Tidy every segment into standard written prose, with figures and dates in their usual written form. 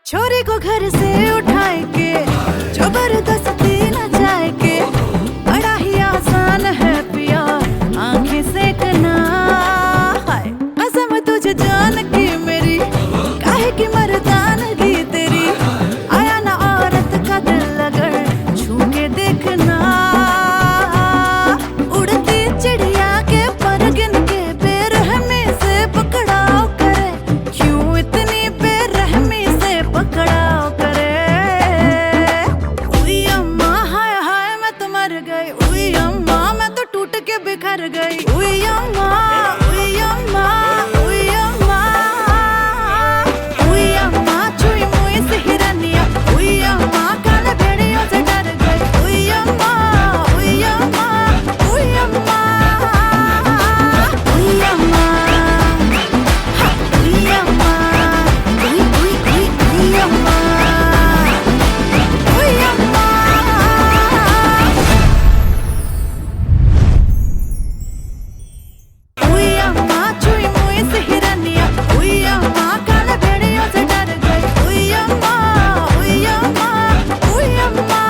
छोरी को घर से उठाए के जबरदस्ती न जाए के बड़ा ही आसान है पिया आंखें सेकना। हाय कसम तुझे जान की मेरी काहे की मर्दानगी तेरी आया ना औरत का दिल अगर छू के देखना। उड़ती चिड़िया के पर गिन के बेरहमी से पकड़ाओ करे क्यों इतनी बेरहमी से पकड़ाओ करे। उई अम्मा हाय हाय मैं तो मर गई उई अम्मा मैं तो टूट के बिखर गई उई अम्मा उई अम्मा उई अम्मा उई अम्मा छुई मुई से हिरनिया उई अम्मा काले भेड़ियों से डर गई उई अम्मा उई अम्मा उई अम्मा उई अम्मा उई अम्मा उई उई उई उई अम्मा उई अम्मा। उई अम्मा छुई मुई से हिरनिया उई अम्मा काले भेड़ियों से डर गई उई अम्मा उई अम्मा उई अम्मा।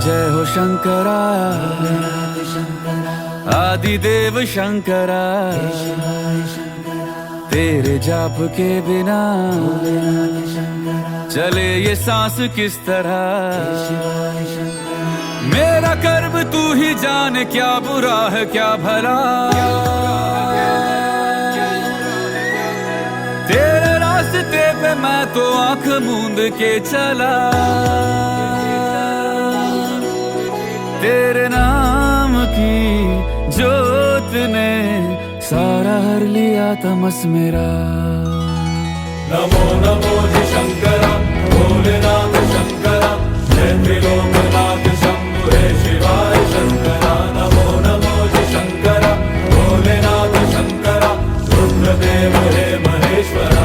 जय हो शंकरा आदिदेव शंकरा तेरे जाप के बिना चले ये सांस किस तरह। मेरा कर्म तू ही जाने क्या बुरा है क्या भला तेरे रास्ते पे मैं तो आंख मूंद के चला। तेरे नाम की जोत ने सारा हर लिया तमस मेरा। नमो नमो जी शंकरा भोलेनाथ शंकरा जय त्रिलोकनाथ शंभु हे शिवाय शंकरा। नमो नमो जी शंकरा भोलेनाथ शंकरा रुद्रदेव हे महेश्वरा।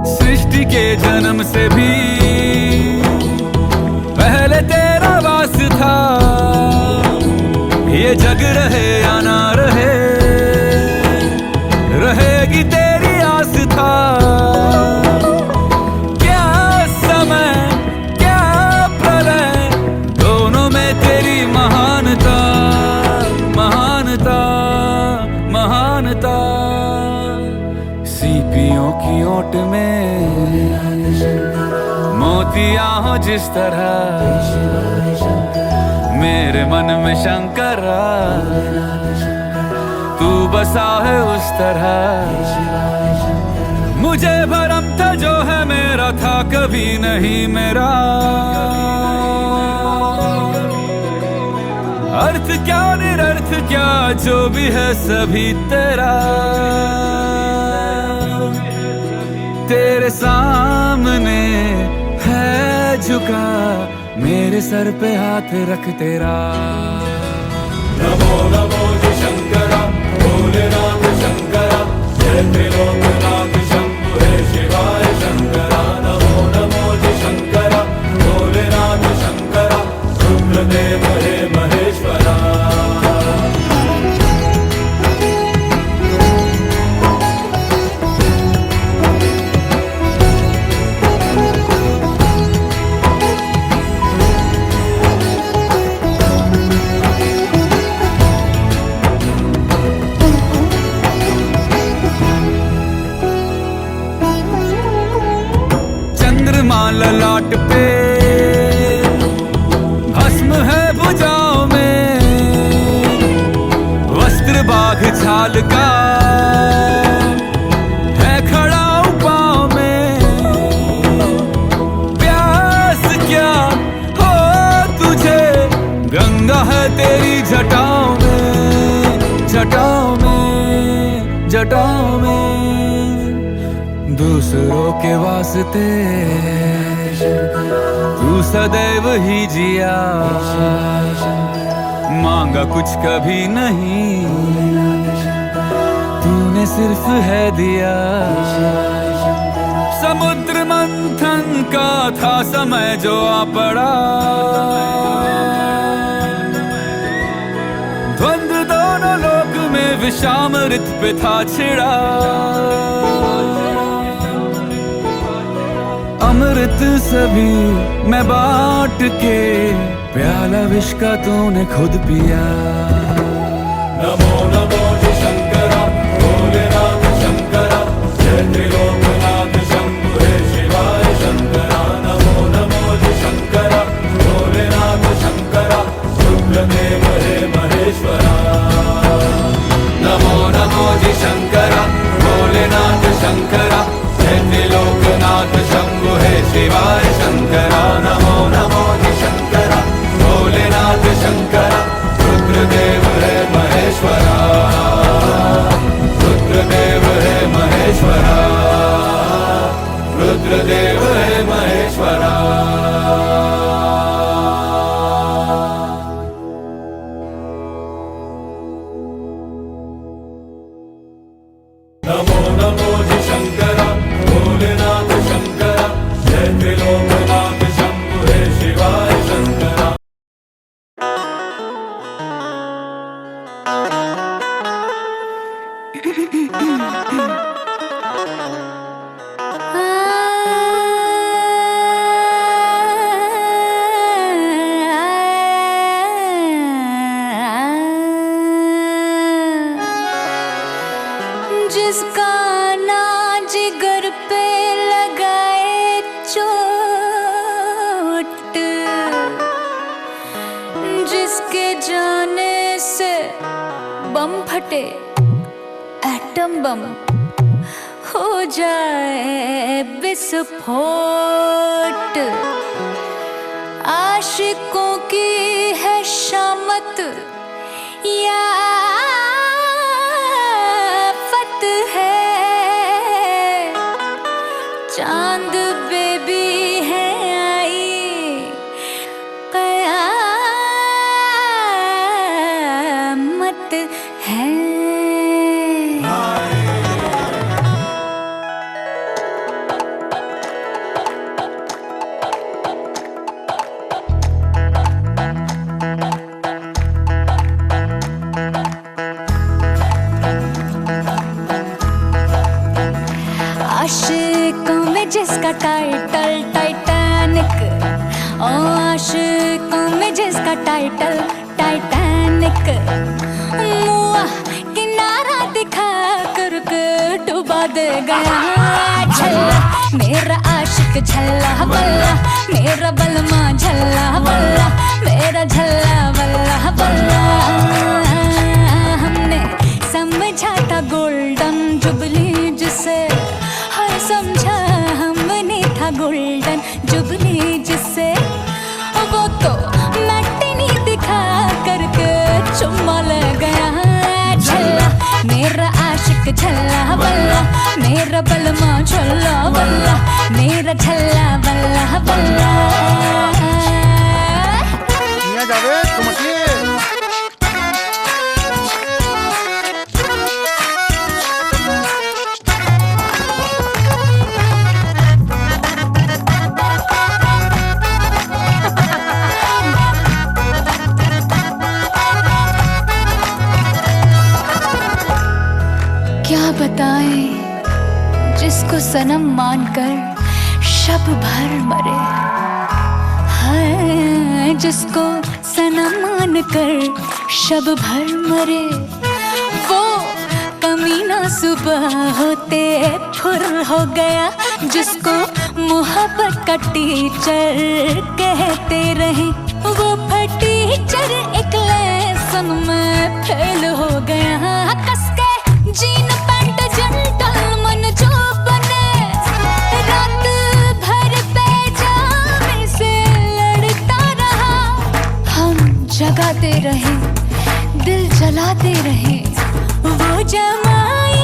सृष्टि के जन्म से भी पहले तेरा वास था ये जग रहे या ना रहे रहेगी तेरी आस था। क्या समय क्या प्रलय दोनों में तेरी महानता महानता महानता। सीपियों की ओट में मोतियां हो जिस तरह मेरे मन में शंकरा तू बसा है उस तरह। मुझे भरम था जो है मेरा था कभी नहीं मेरा। अर्थ क्या निरर्थ क्या जो भी है सभी तेरा। तेरे सामने है झुका मेरे सर पे हाथ रख तेरा। नमो नमो जी शंकरा भोलेनाथ शंकरा जय त्रिलोकनाथ शंभु हे शिवाय शंकरा। नमो नमो जी शंकरा भोलेनाथ शंकरा रुद्रदेव हे महेश्वरा। चंद्रमा ललाट पे भस्म है भुजाओं में वस्त्र बाघ छाल का है खड़ा पाँव में। जटाओं में दूसरों के वास्ते तू सदैव ही जिया, मांगा कुछ कभी नहीं, तूने सिर्फ है दिया। समुद्र मंथन का था समय जो आ पड़ा, द्वंद्व दोनों लोक में विषामृत पे था छिड़ा। अमृत सभी मैं बांट के, प्याला विष का तूने खुद पिया। नमो नमो जी शंकरा, भोलेनाथ शंकरा, जय त्रिलोकनाथ शंभु हे शिवाय शंकरा। नमो नमो जी शंकरा, भोलेनाथ शंकरा, रुद्रदेव हे महेश्वरा। नमो नमो जी शंकरा, भोलेनाथ शंकरा, जय त्रिलोकनाथ शंभु हे शिवाय शंकरा। नमो नमो जी शंकरा, भोलेनाथ शंकरा, रुद्रदेव हे महेश्वरा, रुद्रदेव हे महेश्वरा, रुद्रदेव हे महेश्वरा। नमो नमो जी शंकरा, भोलेनाथ शंकरा, जय त्रिलोकनाथ शंभु हे शिवाय शंकरा। जिसका ना जिगर पे लगाए चोट, जिसके जाने से बम फटे, एटम बम हो जाए विस्फोट। आशिकों की है शामत या फत है, चांद बेबी है आई कयामत है। आशिकों में जिसका टाइटल टाइटैनिक, ओ आशिकों में जिसका टाइटल टाइटैनिक, मुआ किनारा दिखा कर डुबा दे गया। झल्ला मेरा आशिक झल्ला बल्ला, मेरा बलमा झल्ला बल्ला, मेरा झल्ला बल्ला बल्ला। हमने समझा था गोल्डन जुबली जिसे, हर समझा हमने था गोल्डन जुबली जिसे, वो तो मैटिनी दिखा करके चुम्मा ले गया। झल्ला मेरा आशिक झल्ला बल्ला, मेरा बलमा झल्ला बल्ला, मेरा झल्ला बल्ला बल्ला। जावेद तुम असली क्या बताएं जिसको सनम मानकर शब भर मरे, हाय जिसको सनम मानकर शब भर मरे, वो कमीना सुबह होते फुर हो गया। जिसको मोहब्बत का टीचर कहते रहे, वो टीचर एक लेसन में फेल हो गया। कसके जीन पैंट जेंटलमैन जो बने, रात भर पैजामे से लड़ता रहा। हम जगाते रहे, दिल जलाते रहे, वो जमाई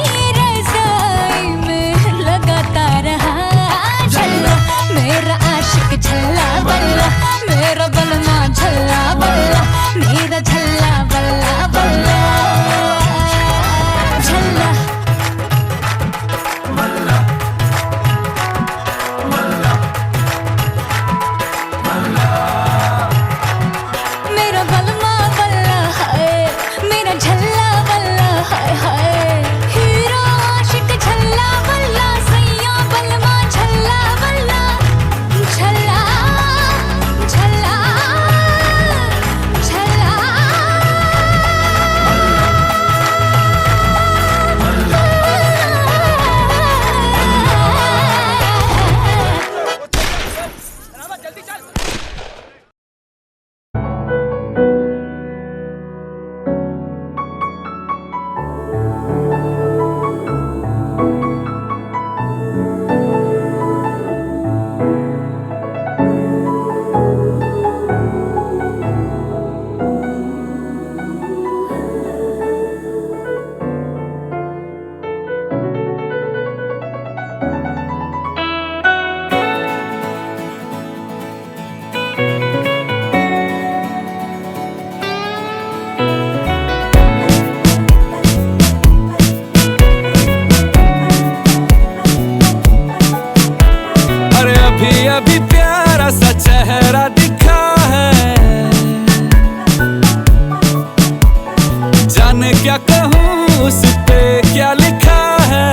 क्या लिखा है।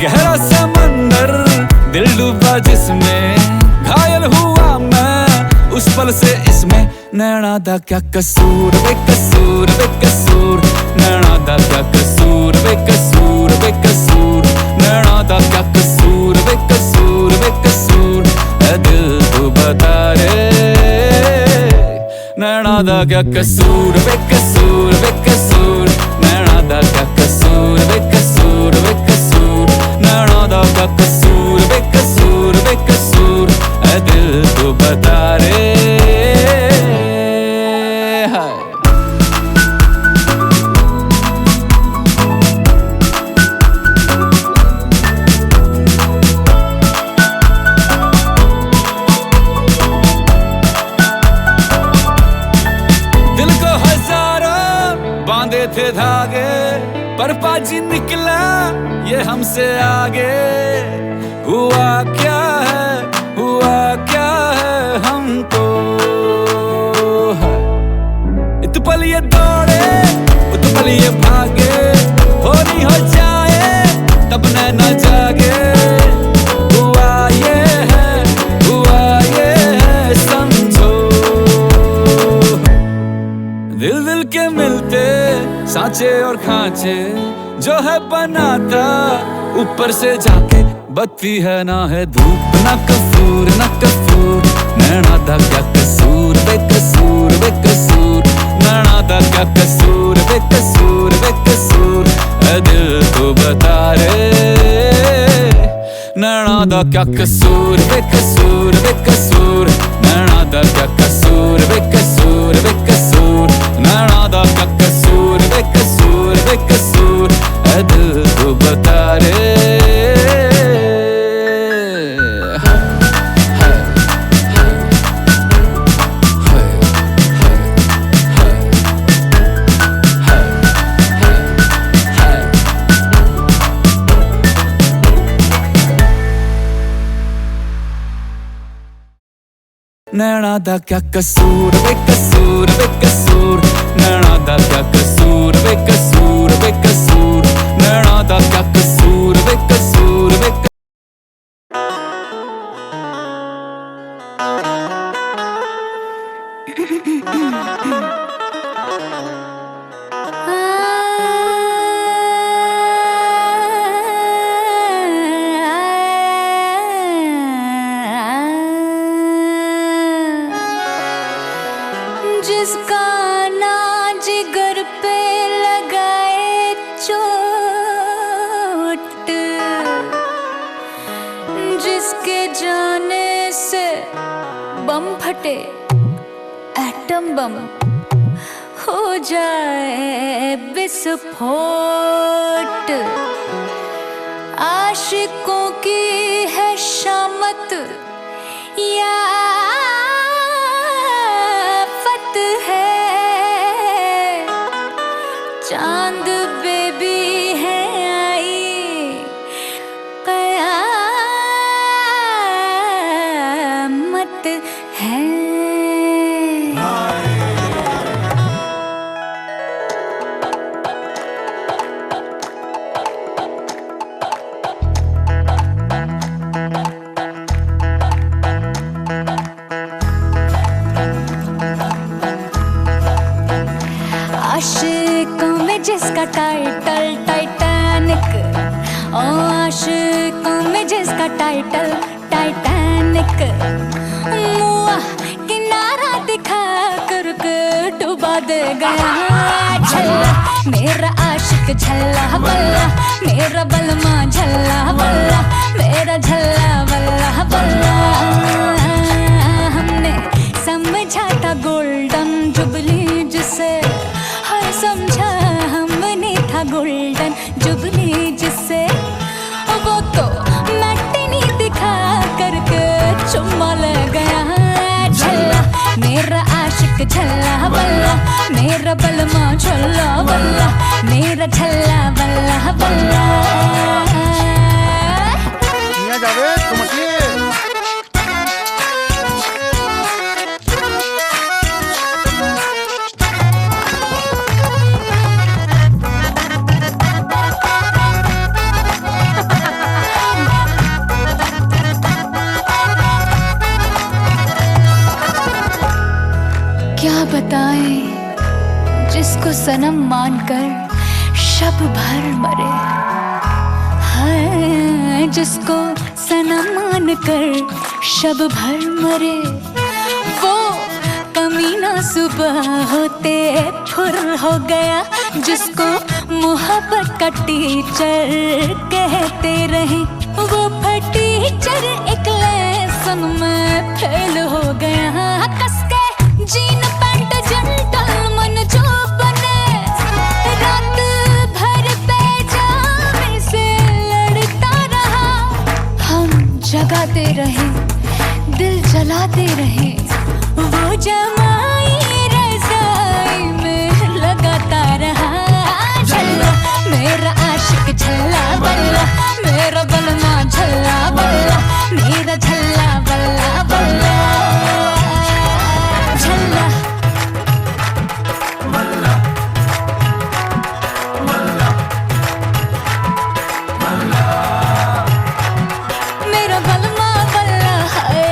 गहरा समंदर दिल डूबा जिसमें, घायल हुआ मैं उस पल से इसमें। नैना दा क्या कसूर बेकसूर बेकसूर, नैना दा क्या कसूर बेकसूर बेकसूर, नैना दा क्या कसूर बेकसूर बेकसूर। ऐ दिल तू बता रे, नैना दा क्या कसूर बेकसूर बेकसूर, नैना दा क्या कसूर बेकसूर बेकसूर, नैना दा क्या कसूर बेकसूर बेकसूर। ऐ दिल तू बता रे। बांधे थे धागे पर पाजी निकला ये हमसे आगे। हुआ क्या है हमको। इत पल ये दौड़े उत पल ये भागे, हो नहीं हो जाए तब नैना जागे। हुआ ये है समझो। दिल दिल के मिलते सांचे और खांचे, जो है बनाता ऊपर से जाके। बत्ती है ना है धूप ना कसूर ना कसूर, नैना दा क्या कसूर बेकसूर बेकसूर, नैना दा क्या कसूर बेकसूर बेकसूर। ऐ दिल तू बता रे, नैना दा क्या कसूर बेकसूर बेकसूर, नैना दा क्या कसूर बेकसूर बेकसूर, नैना दा क्या कसूर बेकसूर बेकसूर। ऐ दिल तू बता रे। नैना दा क्या कसूर बेकसूर बेकसूर, नैना दा क्या कसूर बेकसूर बेकसूर, नैना दा क्या कसूर बेकसूर बेकसूर। जिसका ना जिगर पे लगाए चोट, जिसके जाने से बम फटे एटम बम हो जाए विस्फोट। आशिकों की है शामत या चांद बेबी है आई, कयामत है। आशिकों में जिसका टाइटल टाइटैनिक, ओ आशिकों में जिसका टाइटल टाइटैनिक। मुआ किनारा दिखा कर डुबा दे गया झल्ला मेरा आशिक झल्ला बल्ला, मेरा बलमा झल्ला बल्ला, मेरा झल्ला बल्ला बल्ला। हमने समझा था गोल्डन जुबली जिसे, हर समझा हमने था गोल्डन जुबली जिसे। वो तो मैटिनी दिखा करके चुम्मा ले गया झल्ला मेरा आशिक झल्ला बल्ला, मेरा बलमा झल्ला बल्ला, मेरा झल्ला बल्ला बल्ला। मियां जावेद तुम असली कर शब भर मरे। हाय जिसको सनम मान कर शब भर मरे, वो कमीना सुबह होते फुर हो गया। जिसको मोहब्बत का टीचर कहते रहे, वो टीचर एक लेसन में फेल हो गया। कसके जीन पैंट जेंटलमैन जो बने, रात भर पैजामे से लड़ता रहा। हम जगाते रहे, दिल जलाते रहे, वो जमाई रज़ाई में लगाता रहा। झल्ला मेरा आशिक झल्ला बल्ला, मेरा बलमा झल्ला बल्ला, मेरा झल्ला बल्ला बल्ला। झल्ला मेरा बलमा बल्ला है,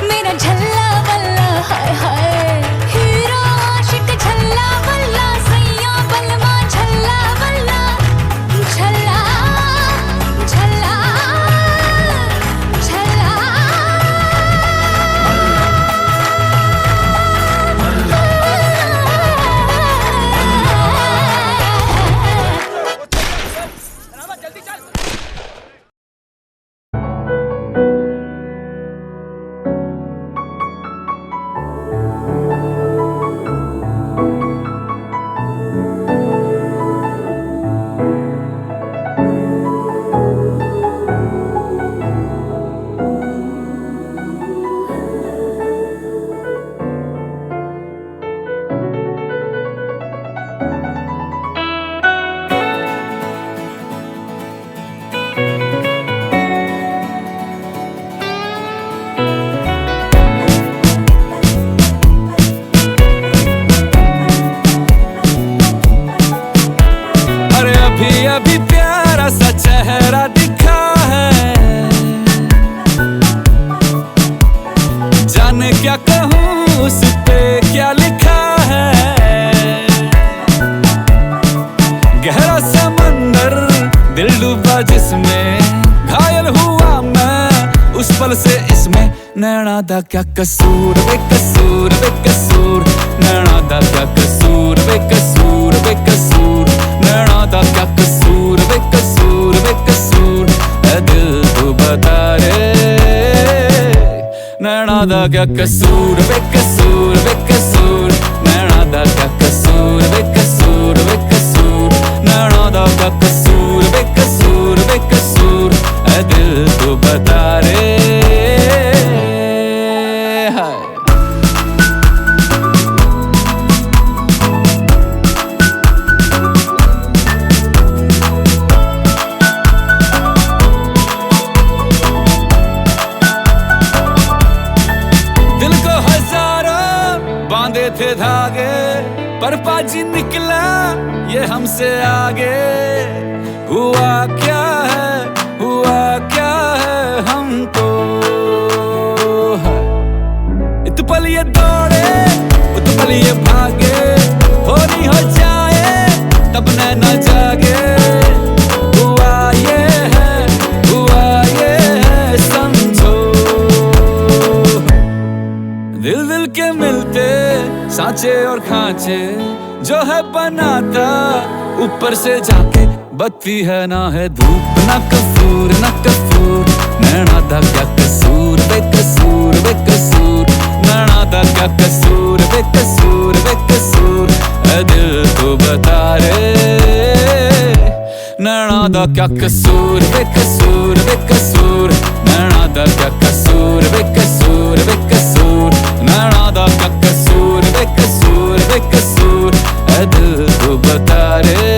मेरा झल्ला बल्ला हाय हाय। हीरा आशिक झल्ला बल्ला, सैया बलमा झल्ला बल्ला। झल्ला झल्ला झल्ला अरे अभी अभी प्यारा सा चेहरा दिखा है, जाने क्या कहूँ उस पे क्या लिखा है। गहरा समंदर दिल डूबा जिसमें, घायल हुआ मैं उस पल से इसमें। नैना दा क्या कसूर बेकसूर बेकसूर, नैना दा क्या कसूर बेकसूर बेकसूर, नैना दा क्या कसूर बेकसूर बेकसूर। ऐ दिल तू बता रे, नैना दा क्या कसूर बेकसूर बेकसूर, नैना दा क्या कसूर बेकसूर बेकसूर, नैना दा क्या कसूर बेकसूर बेकसूर। ऐ दिल तू बता रे हाय। दिल को हजारों बांधे थे धागे, पर पाजी निकला ये हमसे आगे। हुआ क्या है, हुआ क्या है हमको है। इत पल ये दौड़े, उत पल ये भागे, हो नहीं हो जाए तब नैना जागे। हुआ ये है समझो। दिल दिल के मिलते सांचे और खांचे, जो है बनाता ऊपर से जाके। बत्ती है ना है धूप, ना कसूर ना कसूर, नैना दा क्या कसूर बेकसूर बेकसूर, नैना दा क्या कसूर बेकसूर बेकसूर। ऐ दिल तू बता रे, नैना दा क्या कसूर बेकसूर बेकसूर, नैना दा क्या कसूर बेकसूर बेकसूर, नैना दा क्या कसूर बेकसूर बेकसूर। ऐ दिल तू बता रे।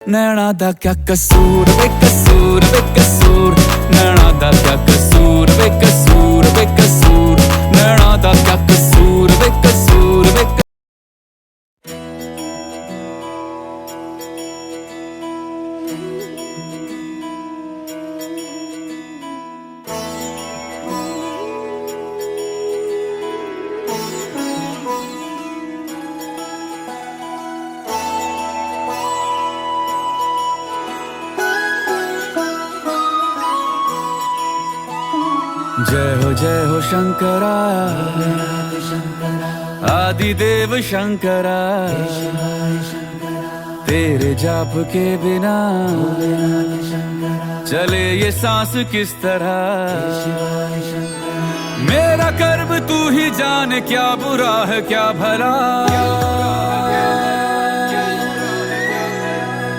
नैना दा क्या कसूर बेकसूर बेकसूर, नैना दा क्या कसूर बेकसूर बेकसूर, नैना दा क्या कसूर बेकसूर बेकसूर बेक जय हो शंकरा आदिदेव शंकरा तेरे जाप के बिना चले ये सांस किस तरह मेरा कर्म तू ही जाने क्या बुरा है क्या भला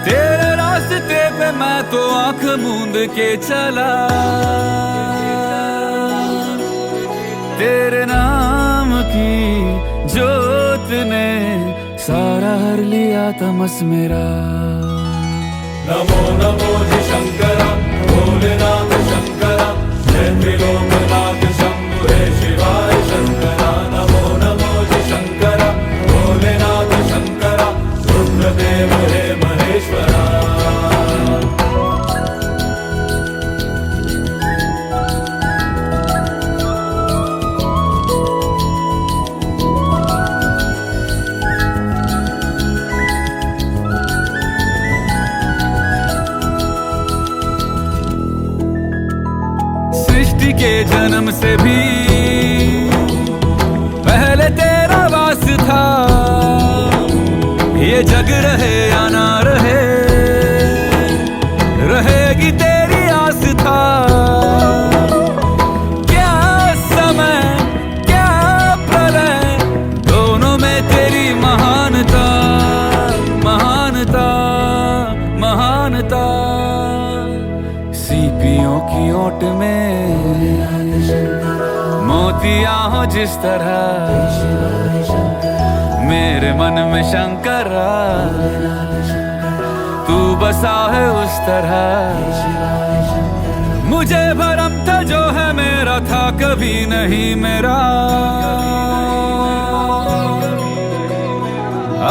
तेरे रास्ते पे मैं तो आंख मूंद के चला तेरे नाम की जोत ने सारा हर लिया तमस मेरा नमो नमो जी शंकरा भोलेनाथ शंकरा जय त्रिलोकनाथ शंभु हे शिवाय शंकरा नमो नमो जी शंकरा भोलेनाथ शंकरा रुद्रदेव हे महेश्वरा सृष्टि के जन्म से भी पहले तेरा वास था ये जग रहे या ना रहे रहेगी तेरी आस था क्या समय क्या प्रलय दोनों में तेरी महानता महानता महानता सीपियों की ओट में मोतियां हो जिस तरह मेरे मन में शंकरा तू बसा है उस तरह मुझे भरम था जो है मेरा था कभी नहीं मेरा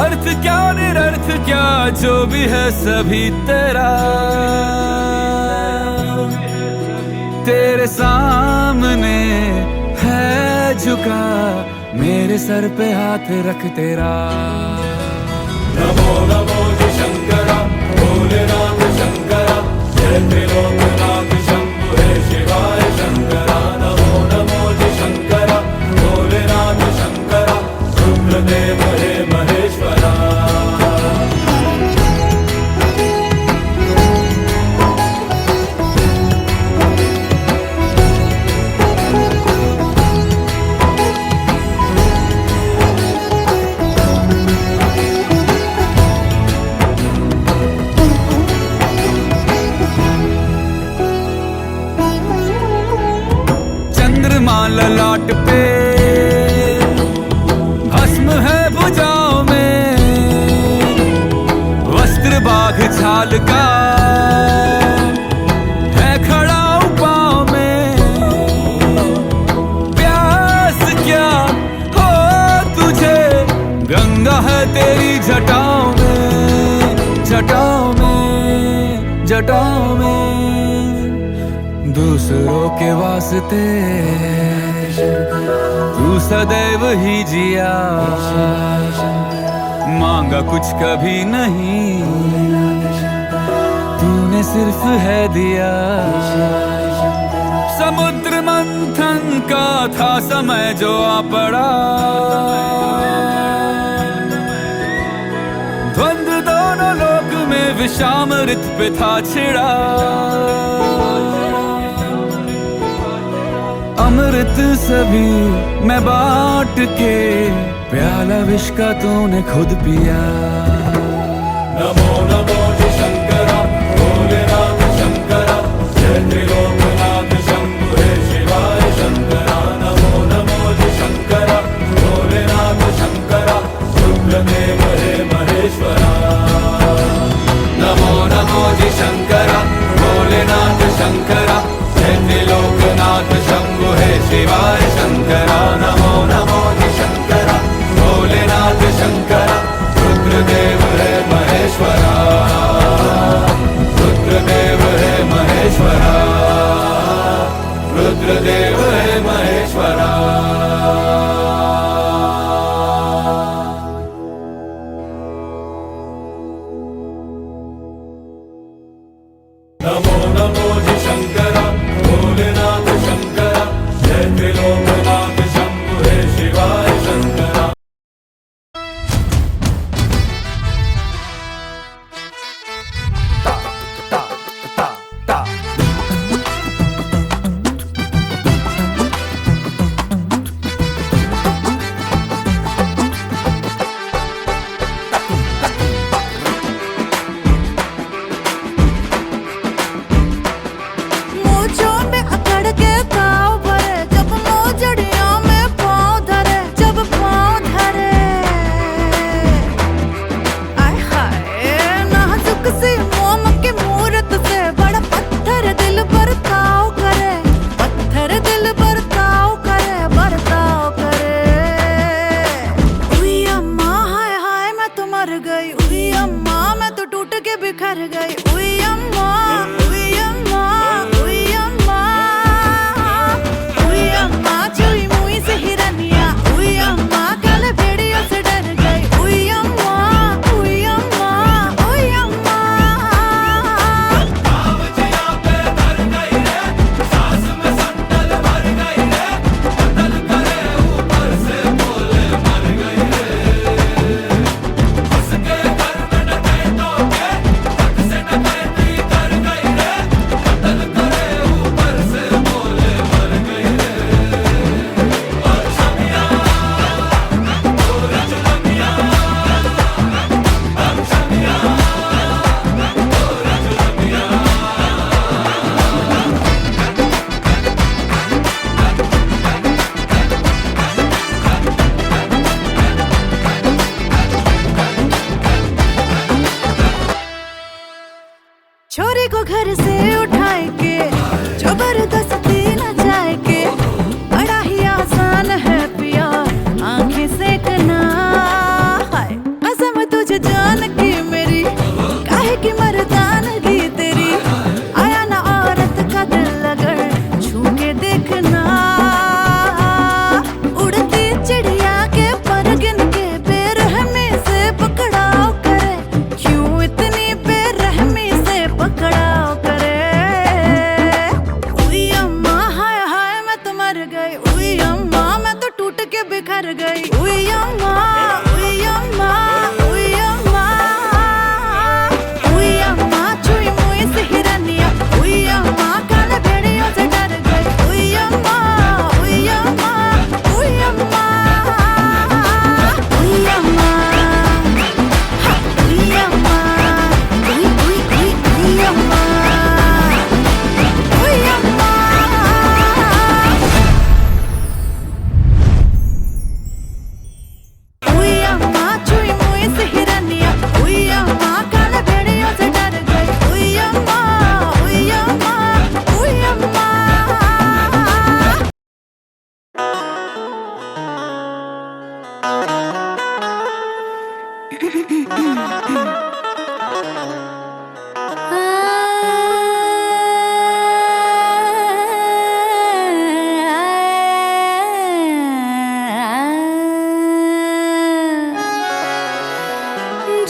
अर्थ क्या निरर्थ क्या जो भी है सभी तेरा तेरे सामने है झुका मेरे सर पे हाथ रख तेरा नमो नमो जी शंकरा भोलेनाथ शंकरा जय त्रिलोकनाथ शंभु हे शिवाय शंकरा नमो नमो जी शंकरा भोलेनाथ शंकरा रुद्रदेव हे महेश्वरा ललाट पे भस्म है भुजाओं में वस्त्र बाघ छाल का है खड़ा पाँव में प्यास क्या हो तुझे गंगा है तेरी जटाओं में जटाओं में जटाओं में दूसरों के वास्ते तू सदैव ही जिया मांगा कुछ कभी नहीं तूने सिर्फ है दिया समुद्र मंथन का था समय जो आ पड़ा द्वंद्व दोनों लोक में विषामृत पे था छिड़ा अमृत सभी मैं बांट के प्याला विष का तूने खुद पिया नमो नमो जी शंकरा भोलेनाथ शंकरा जय त्रिलोकनाथ शंभु हे शिवाय शंकरा नमो नमो जी शंकरा भोलेनाथ शंकरा रुद्रदेव हे महेश्वरा नमो नमो जी शंकरा भोलेनाथ शंकरा जय त्रिलोकनाथ शंभु हे शिवाय शंकरा नमो नमो जी शंकरा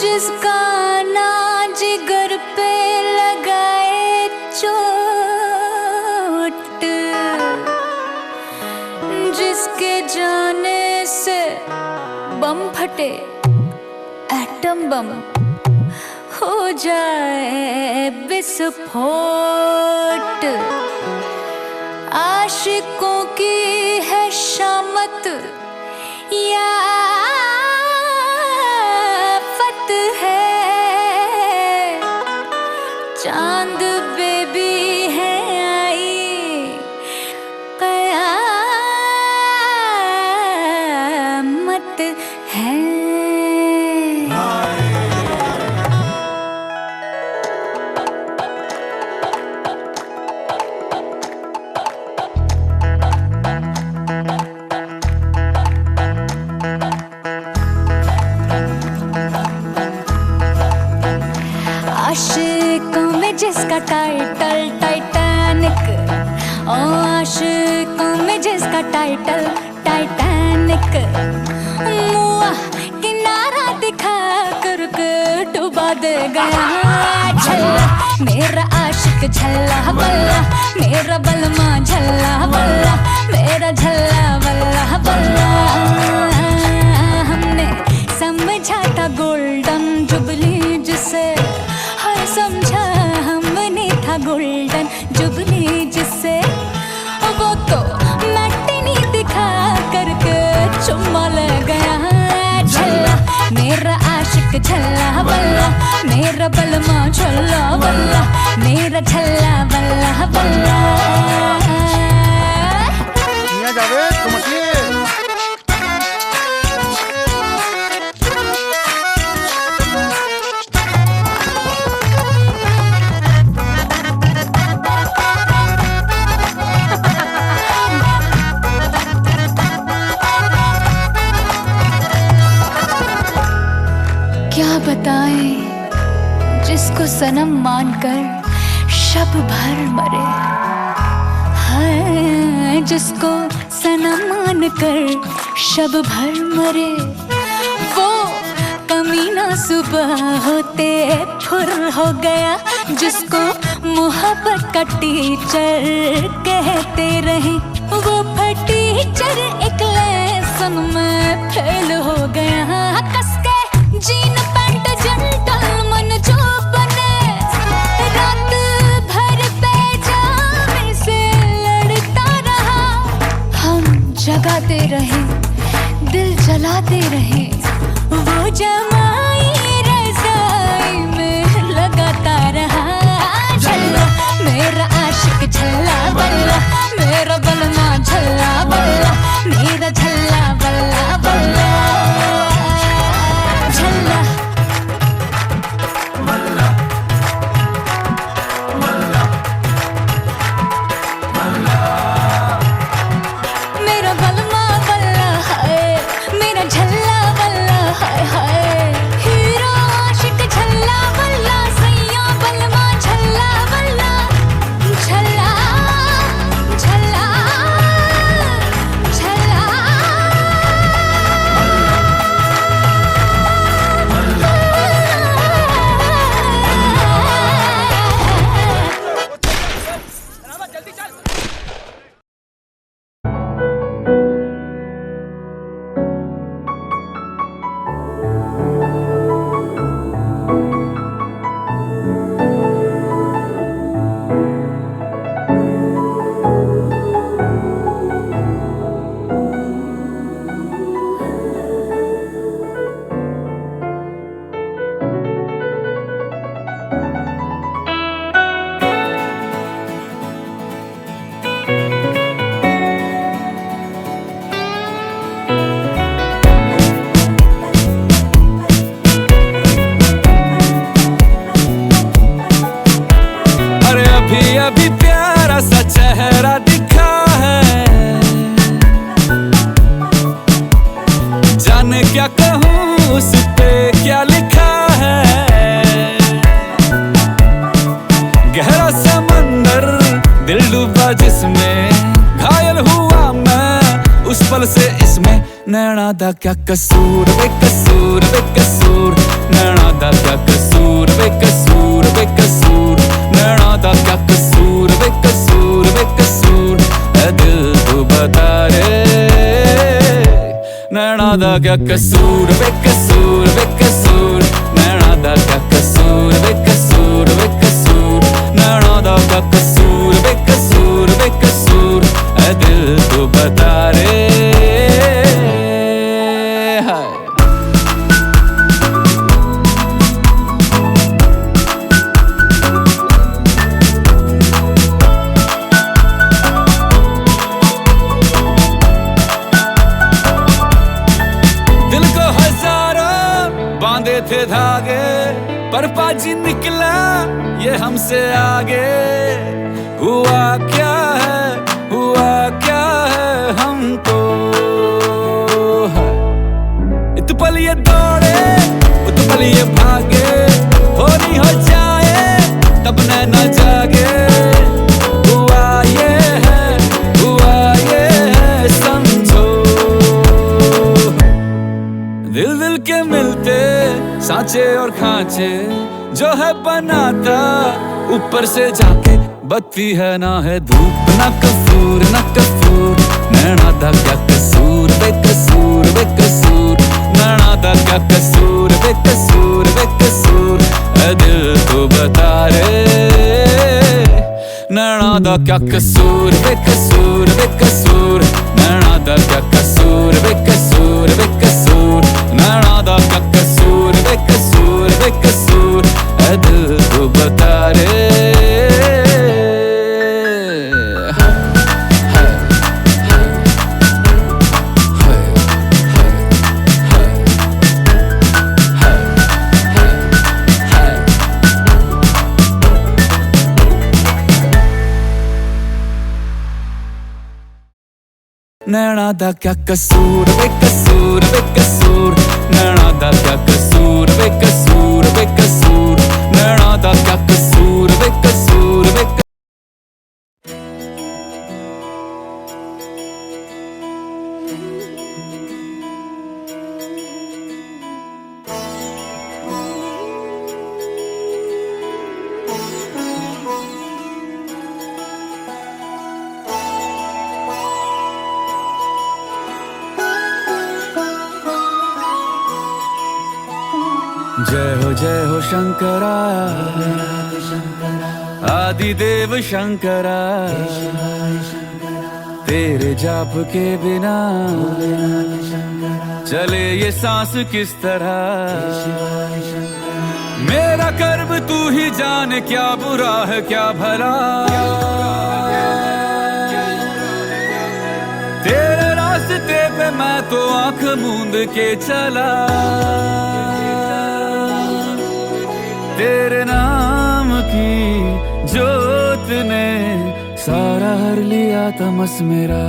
जिसका ना जिगर पे लगाए चोट, जिसके जाने से बम फटे, एटम बम हो जाए विस्फोट। आशिकों की है शामत या है, चांद बेबी है आई, कयामत है। आशिकों में जिसका टाइटल टाइटैनिक, ओ आशिकों में जिसका टाइटल टाइटैनिक, मुआ किनारा दिखा कर डुबा दे गया। झल्ला मेरा आशिक झल्ला बल्ला, मेरा बलमा झल्ला बल्ला, मेरा झल्ला बल्ला बल्ला। हमने समझा था गोल्डन जुबली जिसे, समझा हमने था गोल्डन जुबली जिसे, वो तो मैटिनी दिखा करके चुम्मा ले गया। झल्ला मेरा आशिक झल्ला बल्ला, मेरा बलमा झल्ला बल्ला, मेरा झल्ला बल्ला बल्ला। मियां जावेद तुम असली क्या बताएं जिसको सनम मानकर शब भर मरे, हाय जिसको सनम मानकर शब भर मरे। वो कमीना सुबह होते फुर हो गया, जिसको मोहब्बत का टीचर कहते रहे। वो टीचर एक लेसन में फेल हो गया। कसके जीन पैंट जेंटलमैन जो बने, रात भर पैजामे से लड़ता रहा। हम जगाते रहे, दिल जलाते रहे, वो जमाई रज़ाई में लगाता रहा। झल्ला मेरा आशिक झल्ला बल्ला, मेरा बलमा झल्ला बल्ला, मेरा झल्ला बल्ला बल्ला। झल्ला मेरा बलमा बल्ला हाय, मेरा झल्ला बल्ला हाय हाय। हीरा आशिक झल्ला बल्ला, सैया बलमा झल्ला बल्ला। झल्ला झल्ला झल्ला अभी प्यारा सा चेहरा दिखा है, जाने क्या कहूँ उस पे क्या लिखा है। गहरा समंदर दिल डूबा जिसमें, घायल हुआ मैं उस पल से इसमें। नैना दा क्या कसूर बेकसूर बेकसूर, नैना दा क्या कसूर बेकसूर बेकसूर, नैना दा क्या कसूर बेकसूर बेकसूर। ऐ दिल तू बता रे, नैना दा क्या कसूर बेकसूर बेकसूर, नैना दा क्या कसूर बेकसूर बेकसूर, नैना दा क्या कसूर बेकसूर बेकसूर। ऐ दिल तू बता रे। बांधे थे धागे पर पाजी निकला ये हमसे आगे। हुआ क्या है हमको, इत पल ये दौड़े उत पल ये भागे, हो नहीं हो जाए तब न जागे। हुआ ये है समझो, दिल दिल के मिलते सांचे और खांचे जो है बनाता ऊपर से जाके। बत्ती है ना है धूप ना कसूर ना कसूर, नैना दा क्या कसूर बेकसूर बेकसूर, नैना दा क्या कसूर बेकसूर बेकसूर। ऐ दिल तू बता रे, नैना दा क्या कसूर बेकसूर बेकसूर, नैना दा क्या कसूर बेकसूर बेकसूर, नैना दा क्या कसूर बेकसूर बेकसूर। ऐ दिल तू बता रे। नैना दा क्या कसूर बेकसूर बेकसूर, नैना दा क्या कसूर बेकसूर बेकसूर, नैना दा क्या कसूर बेकसूर बेकसूर। जय हो शंकरा आदिदेव शंकरा, तेरे जाप के बिना चले ये सांस किस तरह। मेरा कर्म तू ही जाने, क्या बुरा है क्या भला। तेरे रास्ते पे मैं तो आंख मूंद के चला, तेरे नाम की जोत ने सारा हर लिया तमस मेरा।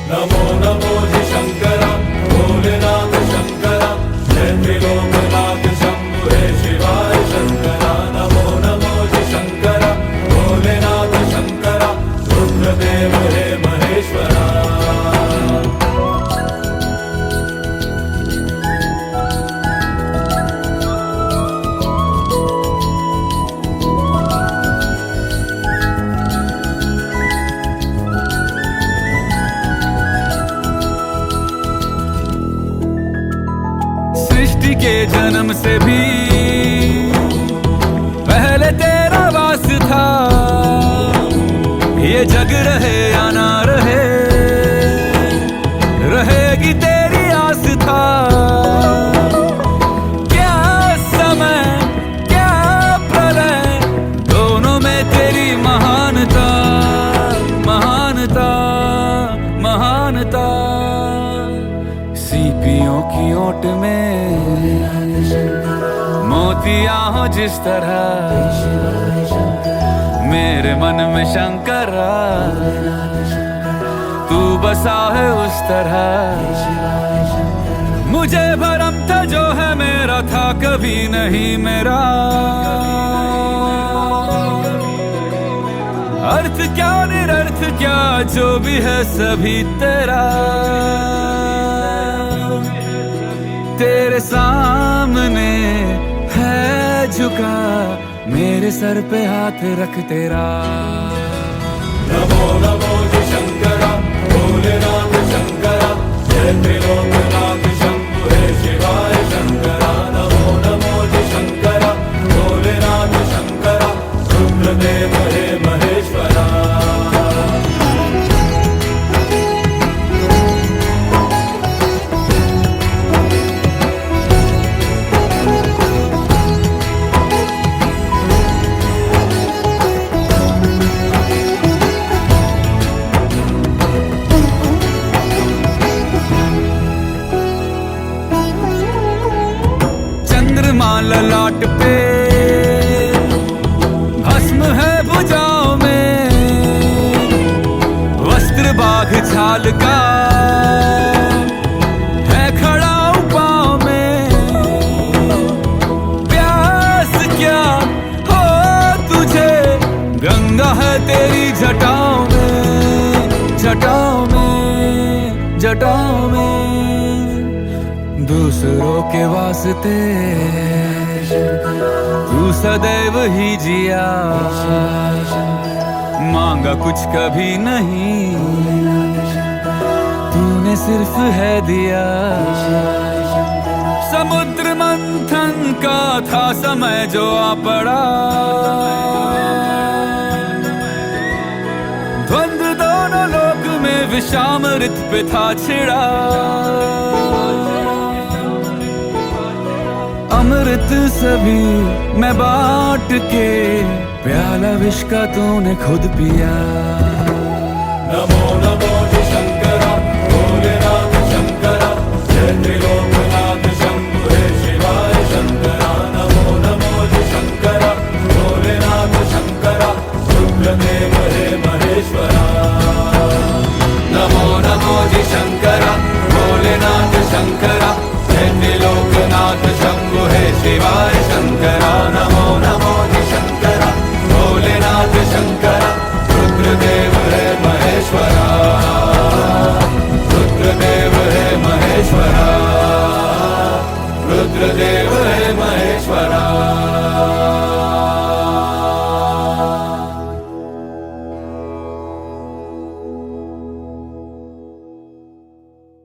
नमो नमो जी शंकरा भोलेनाथ शंकरा, जय त्रिलोकनाथ शंभु हे शिवाय शंकरा। नमो नमो जी शंकरा भोलेनाथ शंकरा, रुद्रदेव हे महेश्वरा। सृष्टि के जन्म से भी पहले तेरा वास था, ये जग रहे या ना रहे, रहेगी तेरी आस था। क्या समय क्या प्रलय, दोनों में तेरी महानता महानता महानता। सीपियों की ओट में मोतियां हो जिस तरह, मेरे मन में शंकरा तू बसा है उस तरह। मुझे भरम था जो है मेरा था कभी नहीं मेरा। अर्थ क्या निरर्थ क्या जो भी है सभी तेरा। तेरे सामने है झुका मेरे सर पे हाथ रख तेरा। नमो नमो जी शंकरा भोलेनाथ शंकरा जय त्रिलोकनाथ शंभु हे शिवाय शंकरा। नमो नमो जी शंकरा भोलेनाथ शंकरा रुद्रदेव हे महेश्वरा। चंद्रमा ललाट पे भस्म है भुजाओं में। वस्त्र बाघ छाल का है खड़ा पाँव में। प्यास क्या हो तुझे गंगा है तेरी जटाओं में। जटाओं में जटाओं में दूसरों के वास्ते तू सदैव ही जिया। मांगा कुछ कभी नहीं तूने सिर्फ है दिया। समुद्र मंथन का था समय जो आ पड़ा। द्वंद्व दोनों लोक में विषामृत पे था छिड़ा। अमृत सभी मैं बांट के प्याला विष का तूने खुद पिया। नमो नमो जी शंकरा भोलेनाथ शंकरा जय त्रिलोकनाथ शंभु हे शिवाय शंकरा। नमो नमो जी शंकरा भोलेनाथ शंकरा रुद्रदेव हे महेश्वरा। नमो नमो जी शंकरा भोलेनाथ शंकरा जय त्रिलोकनाथ शंभु हे शिवाय शंकरा। नमो नमो जी शंकरा भोलेनाथ शंकरा रुद्रदेव हे महेश्वरा। रुद्रदेव हे महेश्वरा। रुद्रदेव हे महेश्वरा।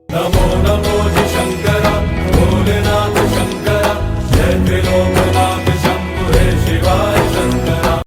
नमो नमो जी शंकरा भोलेनाथ शंकरा जय त्रिलोकनाथ शंभु हे शिवाय शंकरा।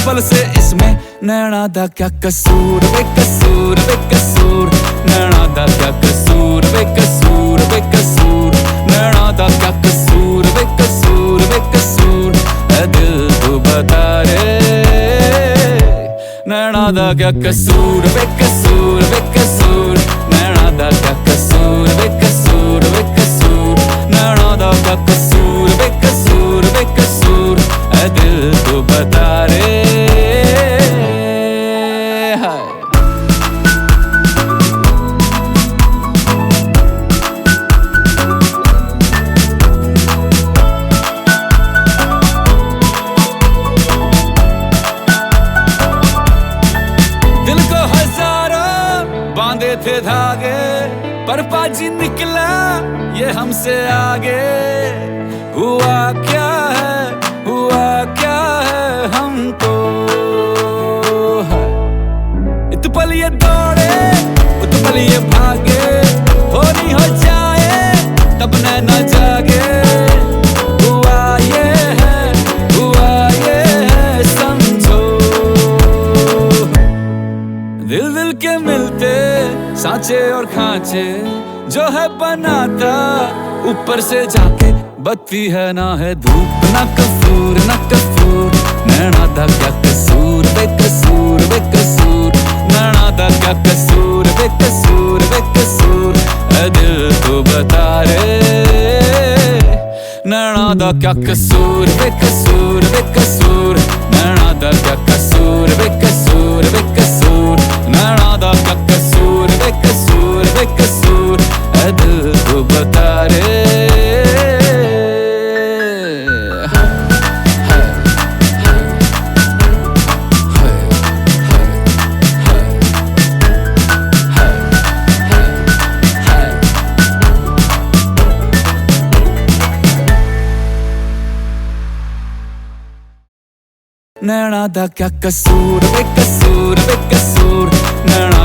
उस पल से इसमें नैना दा क्या कसूर वे कसूर वे कसूर नैना दा क्या कसूर वे कसूर वे कसूर नैना दा क्या कसूर वे कसूर वे कसूर ऐ दिल तू बता रे नैना दा क्या कसूर वे कसूर वे कसूर नैना दा क्या कसूर वे कसूर वे कसूर नैना दा क्या कसूर वे कसूर वे कसूर ऐ दिल तू बता रे हाय बांधे थे धागे पर पाजी निकला ये हमसे आगे हुआ क्या है हमको इत पल ये दौड़े उत पल ये भागे हो नहीं हो जाए तब नैना जागे हुआ ये है समझो दिल दिल के मिलते सांचे और खांचे जो है बनाता ऊपर से जाके बत्ती है ना है धूप ना कसूर नैना दा क्या कसूर वे कसूर वे कसूर नैना दा क्या कसूर वे कसूर वे कसूर ऐ दिल तू बता रे नैना दा क्या कसूर वे कसूर वे कसूर नैना दा क्या कसूर वे कसूर वे कसूर नैना दा क्या कसूर वे कसूर वे कसूर ऐ दिल तू बता रे नैना दा क्या कसूर वे कसूर वे कसूर नैना